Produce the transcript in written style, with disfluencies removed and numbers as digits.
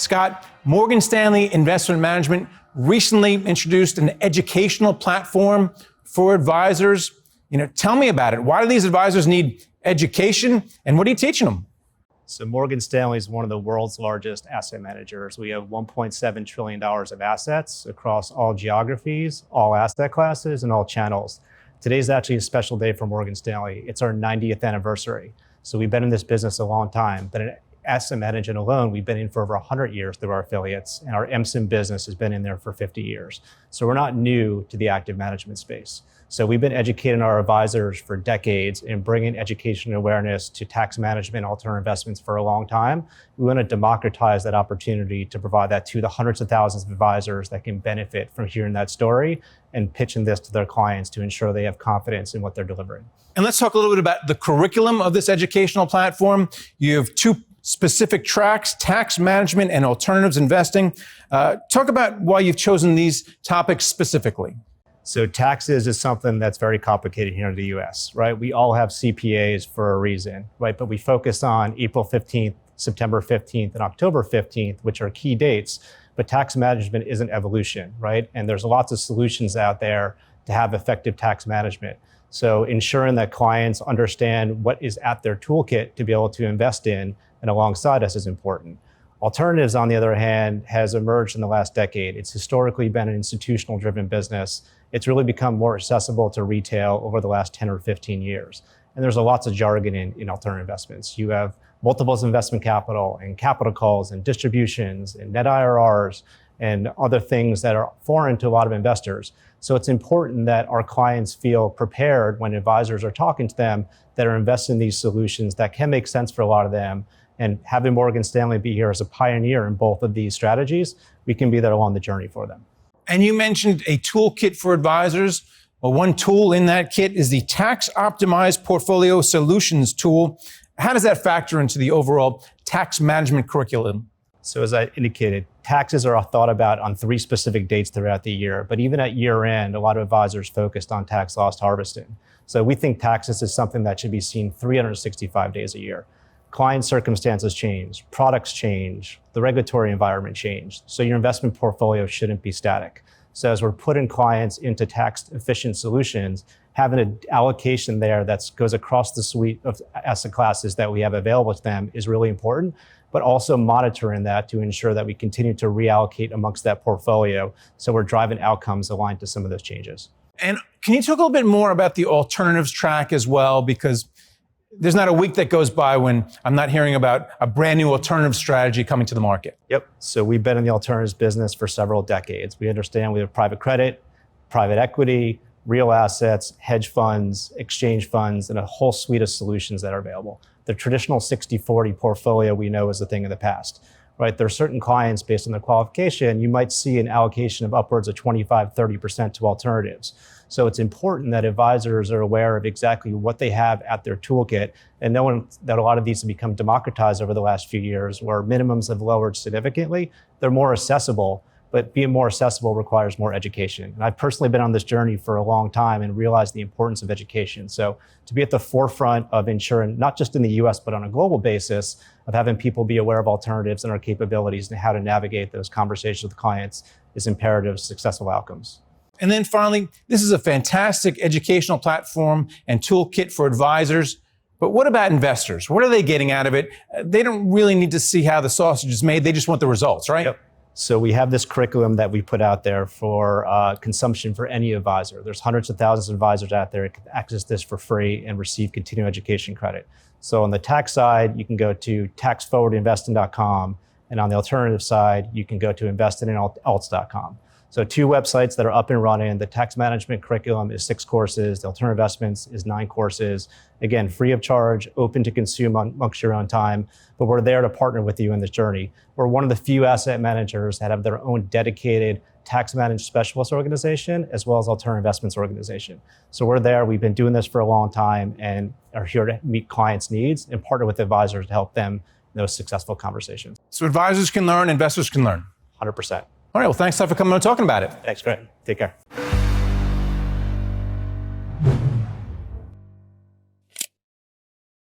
Scott, Morgan Stanley Investment Management recently introduced an educational platform for advisors. Tell me about it. Why do these advisors need education, and what are you teaching them? So Morgan Stanley is one of the world's largest asset managers. We have $1.7 trillion of assets across all geographies, all asset classes, and all channels. Today's actually a special day for Morgan Stanley. It's our 90th anniversary. So we've been in this business a long time, but in asset management alone, we've been in for over 100 years through our affiliates, and our MSIM business has been in there for 50 years. So we're not new to the active management space. So we've been educating our advisors for decades and bringing education and awareness to tax management, alternative investments for a long time. We want to democratize that opportunity to provide that to the hundreds of thousands of advisors that can benefit from hearing that story and pitching this to their clients to ensure they have confidence in what they're delivering. And let's talk a little bit about the curriculum of this educational platform. You have two specific tracks: tax management and alternatives investing. Talk about why you've chosen these topics specifically. So taxes is something that's very complicated here in the US, right? We all have CPAs for a reason, right? But we focus on April 15th, September 15th, and October 15th, which are key dates. But tax management is an evolution, right? And there's lots of solutions out there to have effective tax management. So ensuring that clients understand what is at their toolkit to be able to invest in and alongside us is important. Alternatives, on the other hand, has emerged in the last decade. It's historically been an institutional driven business. It's really become more accessible to retail over the last 10 or 15 years. And there's lots of jargon in alternative investments. You have multiples of investment capital and capital calls and distributions and net IRRs and other things that are foreign to a lot of investors. So it's important that our clients feel prepared when advisors are talking to them that are investing in these solutions that can make sense for a lot of them. And having Morgan Stanley be here as a pioneer in both of these strategies, we can be there along the journey for them. And you mentioned a toolkit for advisors. Well, one tool in that kit is the Tax Optimized Portfolio Solutions tool. How does that factor into the overall tax management curriculum? So as I indicated, taxes are thought about on 3 specific dates throughout the year. But even at year end, a lot of advisors focused on tax loss harvesting. So we think taxes is something that should be seen 365 days a year. Client circumstances change, products change, the regulatory environment changed. So your investment portfolio shouldn't be static. So as we're putting clients into tax efficient solutions, having an allocation there that goes across the suite of asset classes that we have available to them is really important, but also monitoring that to ensure that we continue to reallocate amongst that portfolio so we're driving outcomes aligned to some of those changes. And can you talk a little bit more about the alternatives track as well? Because there's not a week that goes by when I'm not hearing about a brand new alternative strategy coming to the market. Yep. So we've been in the alternatives business for several decades. We understand we have private credit, private equity, real assets, hedge funds, exchange funds, and a whole suite of solutions that are available. The traditional 60-40 portfolio we know is a thing of the past, right? There are certain clients based on their qualification, you might see an allocation of upwards of 25-30% to alternatives. So it's important that advisors are aware of exactly what they have at their toolkit, and knowing that a lot of these have become democratized over the last few years, where minimums have lowered significantly. They're more accessible, but being more accessible requires more education. And I've personally been on this journey for a long time and realized the importance of education. So to be at the forefront of ensuring, not just in the US, but on a global basis, of having people be aware of alternatives and our capabilities and how to navigate those conversations with clients is imperative to successful outcomes. And then finally, this is a fantastic educational platform and toolkit for advisors. But what about investors? What are they getting out of it? They don't really need to see how the sausage is made. They just want the results, right? Yep. So we have this curriculum that we put out there for consumption for any advisor. There's hundreds of thousands of advisors out there who can access this for free and receive continuing education credit. So on the tax side, you can go to taxforwardinvesting.com. And on the alternative side, you can go to investinginalts.com. So 2 websites that are up and running. The tax management curriculum is 6 courses. The alternative investments is 9 courses. Again, free of charge, open to consume amongst your own time. But we're there to partner with you in this journey. We're one of the few asset managers that have their own dedicated tax managed specialist organization, as well as alternative investments organization. So we're there. We've been doing this for a long time and are here to meet clients' needs and partner with advisors to help them in those successful conversations. So advisors can learn, investors can learn. 100%. All right, well, thanks for coming on and talking about it. Thanks, Greg. Take care.